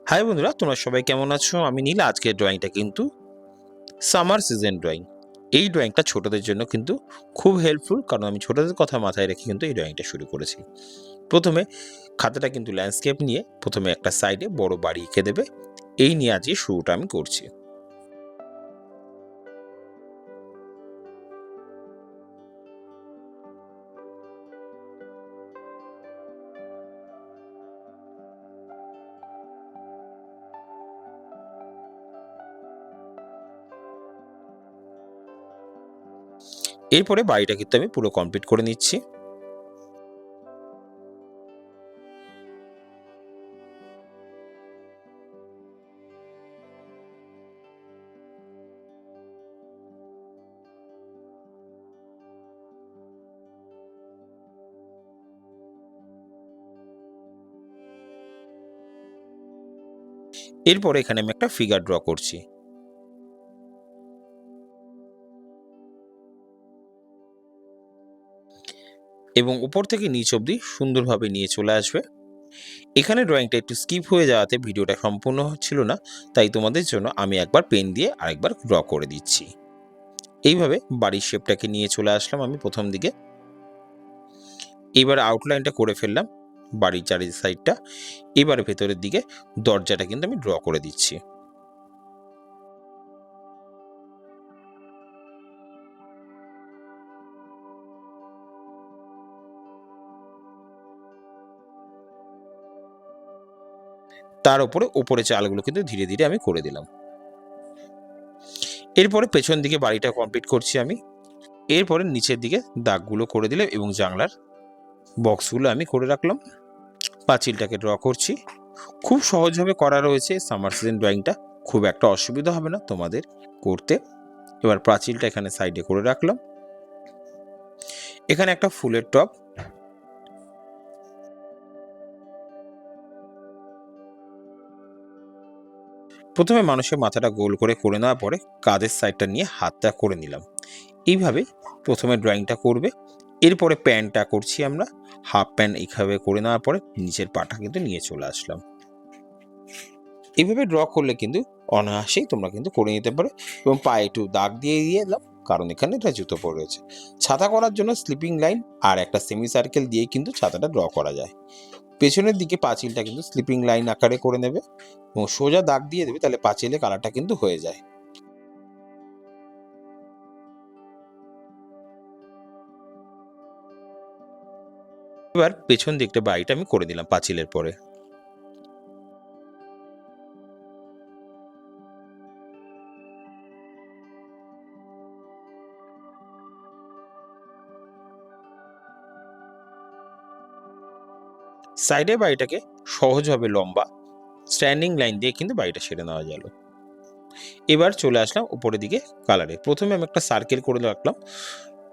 High বন্ধুরা, তোমরা সবাই কেমন আছো? আমি নীলা। আজকের ড্রয়িংটা কিন্তু সামার সিজন ড্রয়িং। এই ড্রয়িংটা ছোটদের জন্য কিন্তু খুব হেল্পফুল, কারণ আমি ছোটদের কথা মাথায় রেখে কিন্তু এই ড্রয়িংটা শুরু করেছি। প্রথমে খাতাটা কিন্তু ল্যান্ডস্কেপ নিয়ে প্রথমে একটা সাইডে বড় বাড়ি এঁকে দেবে। এই নিয়ে আজকে শুরুটা আমি করছি। এরপরে বাড়িটা কিন্তু আমি পুরো কমপ্লিট করে নিচ্ছি। এরপরে এখানে আমি একটা ফিগার ড্র করছি। এবং উপর থেকে নিচ অবধি সুন্দরভাবে নিয়ে চলে আসবে। এখানে ড্রয়িংটা একটু স্কিপ হয়ে যাওয়াতে ভিডিওটা সম্পূর্ণ হচ্ছিল না, তাই তোমাদের জন্য আমি একবার পেন দিয়ে আরেকবার ড্র করে দিচ্ছি। এইভাবে বাড়ির শেপটাকে নিয়ে চলে আসলাম আমি প্রথম দিকে। এবার আউটলাইনটা করে ফেললাম বাড়ির চারি সাইডটা। এবার ভেতরের দিকে দরজাটা কিন্তু আমি ড্র করে দিচ্ছি। তার উপরে চালগুলো কিন্তু ধীরে ধীরে আমি করে দিলাম। এরপরে পেছন দিকে বাড়িটা কমপ্লিট করছি আমি। এরপরে নিচের দিকে দাগগুলো করে দিলাম এবং জানলার বক্সগুলো আমি করে রাখলাম। পাঁচিলটাকে ড্র করছি। খুব সহজভাবে করা রয়েছে সামার সিজন ড্রয়িংটা, খুব একটা অসুবিধা হবে না তোমাদের করতে। এবার পাঁচিলটা এখানে সাইডে করে রাখলাম। এখানে একটা ফুলের টব। প্রথমে মানুষের মাথাটা গোল করে নেওয়ার পরে কাঁধের সাইডটা নিয়ে হাতটা করে নিলাম। এইভাবে প্রথমে ড্রয়িংটা করবে। এরপরে প্যান্টটা করছি আমরা। হাফ প্যান্ট এইভাবে করে নেওয়ার পরে নিচের পাটা কিন্তু নিয়ে চলে আসলাম। এইভাবে ড্র করলে কিন্তু অনায়াসেই তোমরা কিন্তু করে নিতে পারো। এবং পায়ে একটু দাগ দিয়ে দিলাম, কারণ এখানে এটা জুতো পরে রয়েছে। ছাতা করার জন্য স্লিপিং লাইন আর একটা সেমি সার্কেল দিয়ে কিন্তু ছাতাটা ড্র করা যায়। পেছনের দিকে পাঁচিলটা কিন্তু স্লিপিং লাইন আকারে করে নেবে এবং সোজা দাগ দিয়ে দেবে, তাহলে পাঁচিলে কালারটা কিন্তু হয়ে যায়। এবার পেছন দিকটা বাড়িটা আমি করে দিলাম পাঁচিলের পরে। সাইডে বাড়িটাকে সহজভাবে লম্বা স্ট্যান্ডিং লাইন দিয়ে কিন্তু বাড়িটা সেরে নেওয়া গেল। এবার চলে আসলাম উপরের দিকে কালারে। প্রথমে আমি একটা সার্কেল করে রাখলাম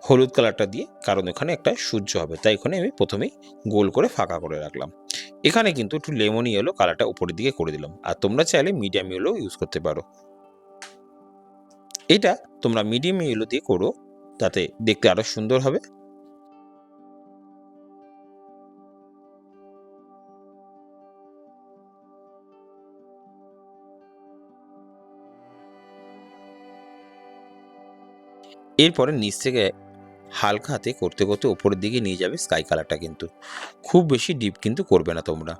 হলুদ কালারটা দিয়ে, কারণ এখানে একটা সূর্য হবে, তাই এখানে আমি প্রথমেই গোল করে ফাঁকা করে রাখলাম। এখানে কিন্তু একটু লেমন ইয়েলো কালারটা উপরের দিকে করে দিলাম, আর তোমরা চাইলে মিডিয়াম ইয়েলো ইউজ করতে পারো। এটা তোমরা মিডিয়াম ইয়েলো দিয়ে করো, তাতে দেখতে আরো সুন্দর হবে। এরপরে নিচ থেকে হালকা হাতে করতে করতে উপরের দিকে নিয়ে যাবে স্কাই কালারটা, কিন্তু খুব বেশি ডিপ কিন্তু করবে না তোমরা।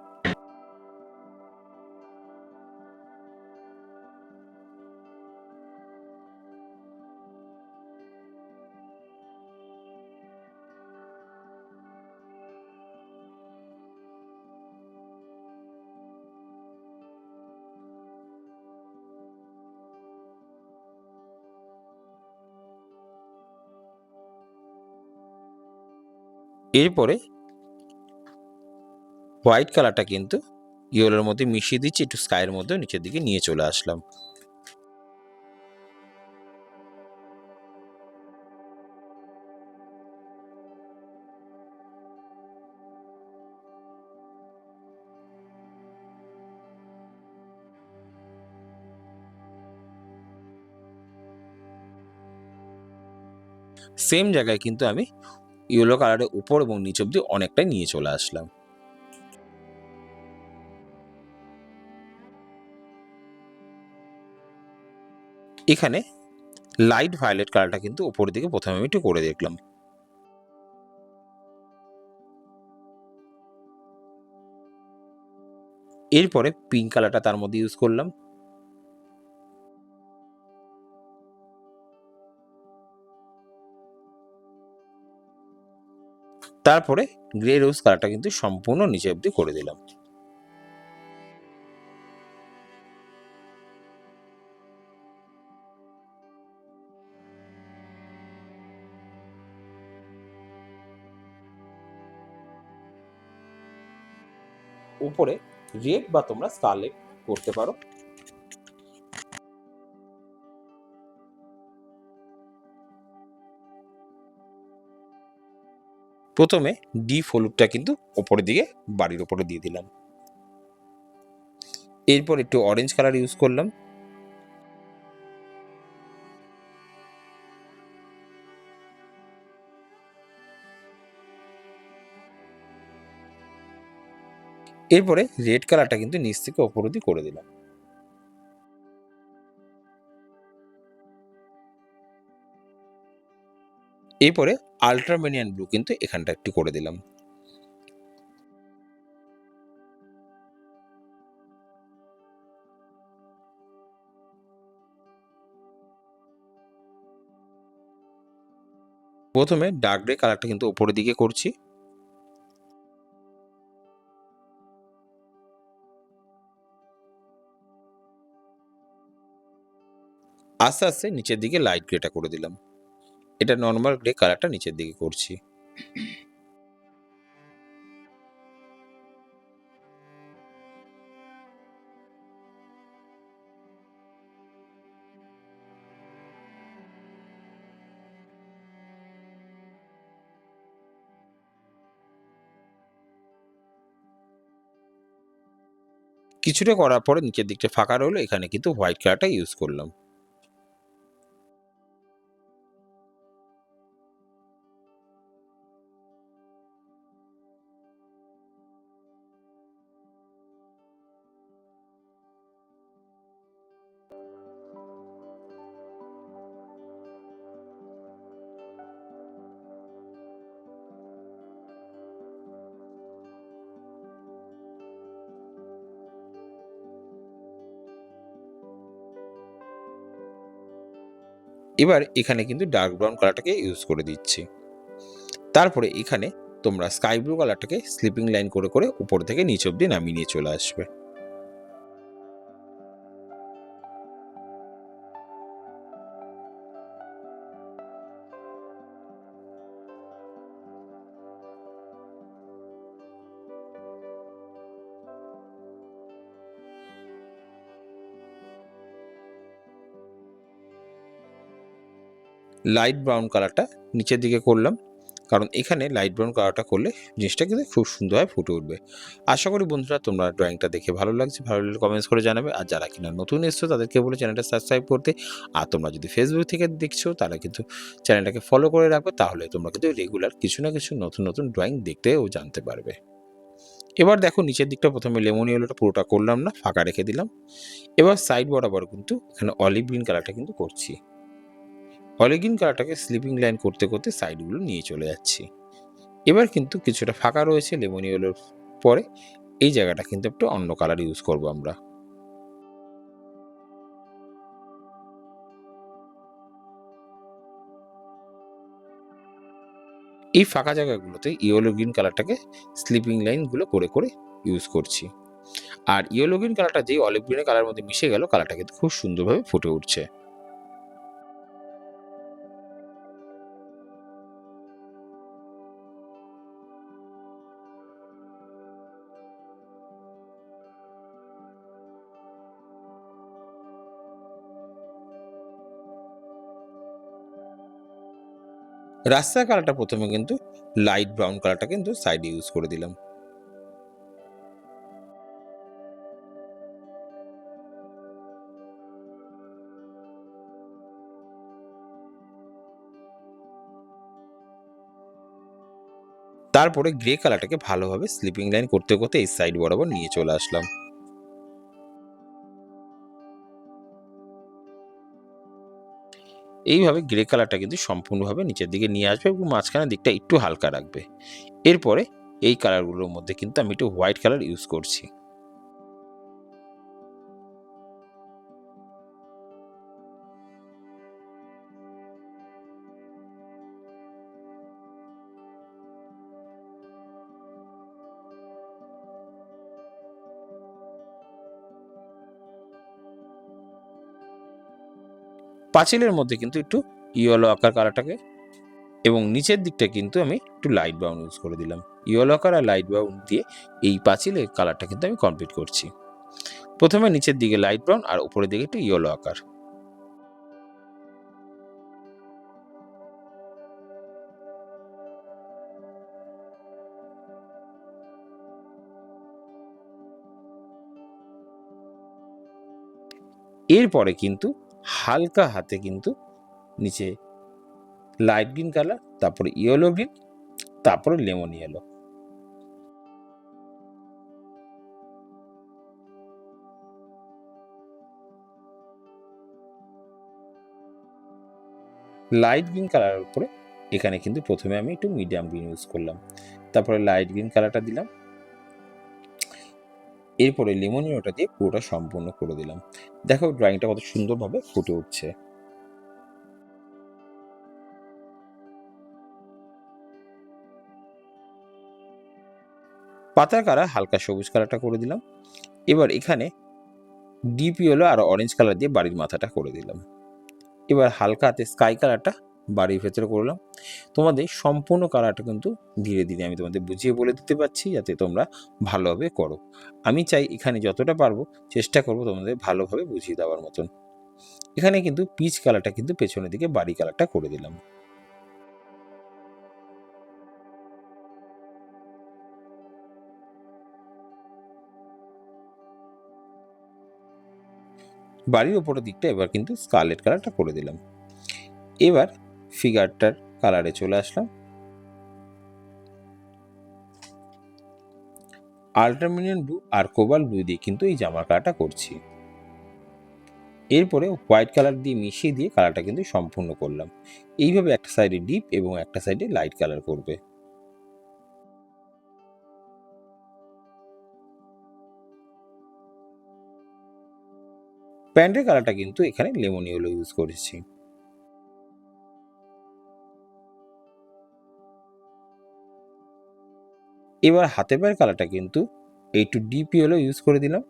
এরপরে হোয়াইট কালারটা কিন্তু ইয়েলোর মধ্যে মিশিয়ে দিচ্ছি, একটু স্কাইয়ের মধ্যে নিচের দিকে নিয়ে চলে আসলাম। সেম জায়গায় কিন্তু আমি ইয়েলো কালারের উপর এবং নিচ অব্দি অনেকটাই নিয়ে চলে আসলাম। এখানে লাইট ভায়োলেট কালারটা কিন্তু উপরের দিকে প্রথমে আমি একটু করে দেখলাম। এরপরে পিঙ্ক কালারটা তার মধ্যে ইউজ করলাম। তারপরে গ্রে রোজ কালারটা কিন্তু সম্পূর্ণ নিচে অবধি করে দিলাম। উপরে রেড বা তোমরা স্কারলেট করতে পারো। প্রথমে ডিপ হলুদটা কিন্তু ওপরের দিকে বাড়ির ওপরে দিয়ে দিলাম। এরপর একটু অরেঞ্জ কালার ইউজ করলাম। এরপরে রেড কালারটা কিন্তু নিচ থেকে ওপর অব্দি করে দিলাম। এরপরে আল্ট্রামেনিয়ান ব্লু কিন্তু এখানটা একটু করে দিলাম। প্রথমে ডার্ক গ্রে কালারটা কিন্তু ওপরের দিকে করছি। আস্তে আস্তে নিচের দিকে লাইট গ্রেটা করে দিলাম। এটা নর্মাল গ্রে কালারটা নিচের দিকে করছি। কিছুটা করার পরে নিচের দিকটা ফাঁকা রইলো, এখানে কিন্তু হোয়াইট কালারটা ইউজ করলাম। এবার এখানে কিন্তু ডার্ক ব্রাউন কালারটাকে ইউজ করে দিচ্ছি। তারপরে এখানে তোমরা স্কাই ব্লু কালারটাকে স্লিপিং লাইন করে করে উপর থেকে নিচ অব্দি নামিয়ে নিয়ে চলে আসবে। লাইট ব্রাউন কালারটা নিচের দিকে করলাম, কারণ এখানে লাইট ব্রাউন কালারটা করলে জিনিসটা কিন্তু খুব সুন্দরভাবে ফুটে উঠবে। আশা করি বন্ধুরা তোমরা ড্রয়িংটা দেখে ভালো লাগছে, ভালো লাগলে কমেন্টস করে জানাবে। আর যারা কিনা নতুন এসছো তাদেরকে বলে চ্যানেলটা সাবস্ক্রাইব করতে। আর তোমরা যদি ফেসবুক থেকে দেখছো তারা কিন্তু চ্যানেলটাকে ফলো করে রাখবে, তাহলে তোমরা কিন্তু রেগুলার কিছু না কিছু নতুন নতুন ড্রয়িং দেখতে ও জানতে পারবে। এবার দেখো নিচের দিকটা প্রথমে লেমন ইয়েলোটা পুরোটা করলাম না, ফাঁকা রেখে দিলাম। এবার সাইড বরাবর কিন্তু এখানে অলিভ গ্রিন কালারটা কিন্তু করছি। অলিভ গ্রিন কালারটাকে স্লিপিং লাইন করতে করতে সাইডগুলো নিয়ে চলে যাচ্ছি। এবার কিন্তু কিছুটা ফাঁকা রয়েছে লেমন ইয়েলোর পরে, এই জায়গাটা কিন্তু একটু অন্য কালার ইউজ করব আমরা। এই ফাঁকা জায়গাগুলোতে ইয়েলো গ্রিন কালারটাকে স্লিপিং লাইনগুলো করে করে ইউজ করছি। আর ইয়েলো গ্রিন কালারটা যেই অলিভ গ্রিনের কালারের মধ্যে মিশে গেল, কালারটা কিন্তু খুব সুন্দরভাবে ফুটে উঠছে। রাস্তার কালারটা প্রথমে কিন্তু লাইট ব্রাউন কালারটা কিন্তু সাইডে ইউজ করে দিলাম। তারপরে গ্রে কালারটাকে ভালোভাবে স্লিপিং লাইন করতে করতে এই সাইড বরাবর নিয়ে চলে আসলাম। এইভাবে গ্রে কালারটা কিন্তু সম্পূর্ণভাবে নিচের দিকে নিয়ে আসবে এবং মাঝখানের দিকটা একটু হালকা রাখবে। এরপরে এই কালারগুলোর মধ্যে কিন্তু আমি একটু হোয়াইট কালার ইউজ করছি। পাঁচিলের মধ্যে কিন্তু একটু ইয়েলো আকার কালারটাকে এবং নিচের দিকটা কিন্তু আমি একটু লাইট ব্রাউন ইউজ করে দিলাম। ইয়েলো আকার আর লাইট ব্রাউন দিয়ে এই পাঁচিলের কালারটা কিন্তু আমি কমপ্লিট করছি। প্রথমে নিচের দিকে লাইট ব্রাউন আর উপরের দিকে একটু ইয়েলো আকার। এরপরে কিন্তু হালকা হাতে কিন্তু নিচে লাইট গ্রিন কালার, তারপরে ইয়েলো গ্রিন, তারপরে লেমন ইয়েলো। লাইট গ্রিন কালারের উপরে এখানে কিন্তু প্রথমে আমি একটু মিডিয়াম গ্রিন ইউজ করলাম, তারপরে লাইট গ্রিন কালারটা দিলাম, এরপরে লেমন ইয়েলোটা দিয়ে পুরোটা সম্পূর্ণ করে দিলাম। দেখো ড্রয়িংটা কত সুন্দরভাবে ফুটে উঠছে। পাতার কালার হালকা সবুজ কালারটা করে দিলাম। এবার এখানে ডিপ ইয়েলো আর অরেঞ্জ কালার দিয়ে বাড়ির মাথাটা করে দিলাম। এবার হালকা হাতে স্কাই কালারটা বাড়ির ভেতরে করলাম। তোমাদের সম্পূর্ণ কালারটা কিন্তু ধীরে ধীরে আমি তোমাদের বুঝিয়ে বলে দিতে পারছি, যাতে তোমরা ভালোভাবে করো। আমি চাই এখানে যতটা পারবো চেষ্টা করবো তোমাদের ভালোভাবে বুঝিয়ে দেওয়ার মতন। এখানে কিন্তু পিচ কালারটা কিন্তু পেছনের দিকে বাড়ি কালারটা করে দিলাম। বাড়ির ওপরের দিকটা এবার কিন্তু স্কারলেট কালারটা করে দিলাম। এবার ফিগারটার কালারে চলে আসলাম। আল্ট্রামিনিয়াম ব্লু আর কোবাল ব্লু দিয়ে কিন্তু এই জামার কালারটা করছি। এরপরে হোয়াইট কালার দিয়ে মিশিয়ে দিয়ে কালারটা কিন্তু সম্পূর্ণ করলাম। এইভাবে একটা সাইডে ডিপ এবং একটা সাইডে লাইট কালার করবে। প্যান্টের কালারটা কিন্তু এখানে লেমন ইয়েলো ইউজ করেছি। এবার হাতে পায়ের কালারটা কিন্তু একটু ডিপ ইয়েলো ইউজ করে দিলাম।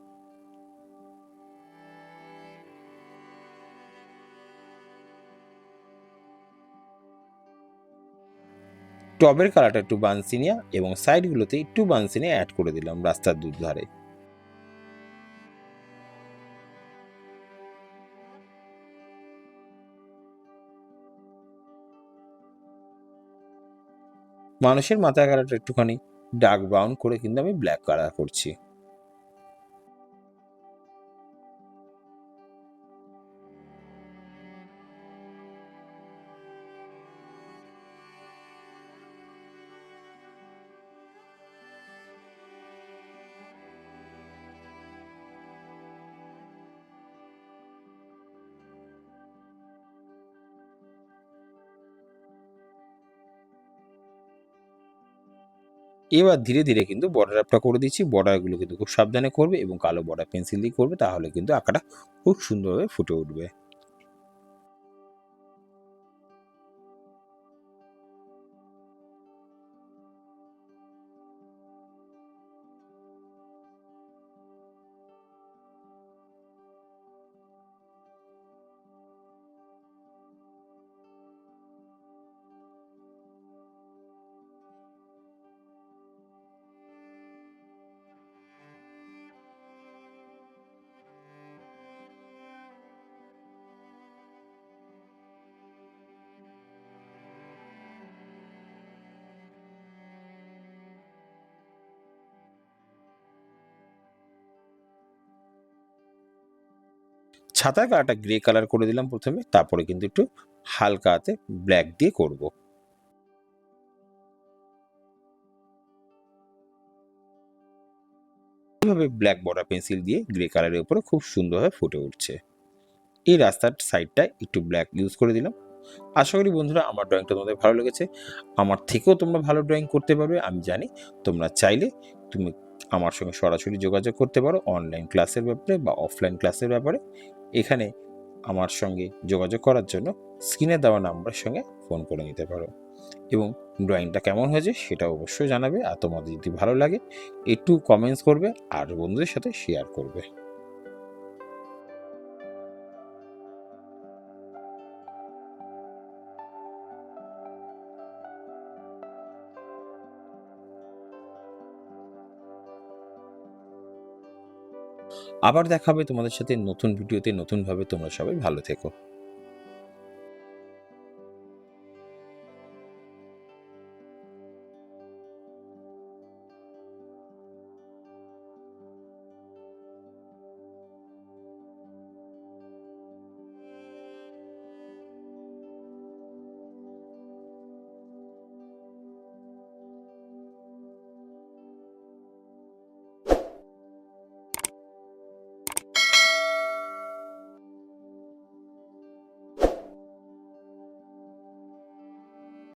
টবের কালারটা একটু বানসিনিয়া এবং সাইডগুলোতে একটু বানসিনিয়া অ্যাড করে দিলাম রাস্তার দুধারে। মানুষের মাথার কালারটা একটুখানি ডার্ক ব্রাউন করে কিন্তু আমি ব্ল্যাক কালার করছি। এবার ধীরে ধীরে কিন্তু বর্ডার আপটা করে দিচ্ছি। বর্ডারগুলো কিন্তু খুব সাবধানে করবে এবং কালো বর্ডার পেন্সিল দিয়ে করবে, তাহলে কিন্তু আঁকাটা খুব সুন্দরভাবে ফুটে উঠবে। ছাতার কালারটা গ্রে কালার করে দিলাম প্রথমে, তারপরে কিন্তু একটু হালকা হাতে ব্ল্যাক দিয়ে করব। এইভাবে ব্ল্যাক বর্ডার পেন্সিল দিয়ে গ্রে কালারের উপরে খুব সুন্দরভাবে ফুটে উঠছে। এই রাস্তার সাইডটা একটু ব্ল্যাক ইউজ করে দিলাম। আশা করি বন্ধুরা আমার ড্রয়িংটা তোমাদের ভালো লেগেছে। আমার থেকেও তোমরা ভালো ড্রয়িং করতে পারবে আমি জানি। তোমরা চাইলে তুমি আমার সঙ্গে সরাসরি যোগাযোগ করতে পারো অনলাইন ক্লাসের ব্যাপারে বা অফলাইন ক্লাসের ব্যাপারে। এখানে আমার সঙ্গে যোগাযোগ করার জন্য স্ক্রিনে দেওয়া নাম্বারের সঙ্গে ফোন করে নিতে পারো এবং ড্রয়িংটা কেমন হয়েছে সেটা অবশ্যই জানাবে। আর তোমাদের যদি ভালো লাগে একটু কমেন্টস করবে আর বন্ধুদের সাথে শেয়ার করবে। আবার দেখা হবে তোমাদের সাথে নতুন ভিডিওতে নতুনভাবে। তোমরা সবাই ভালো থেকো।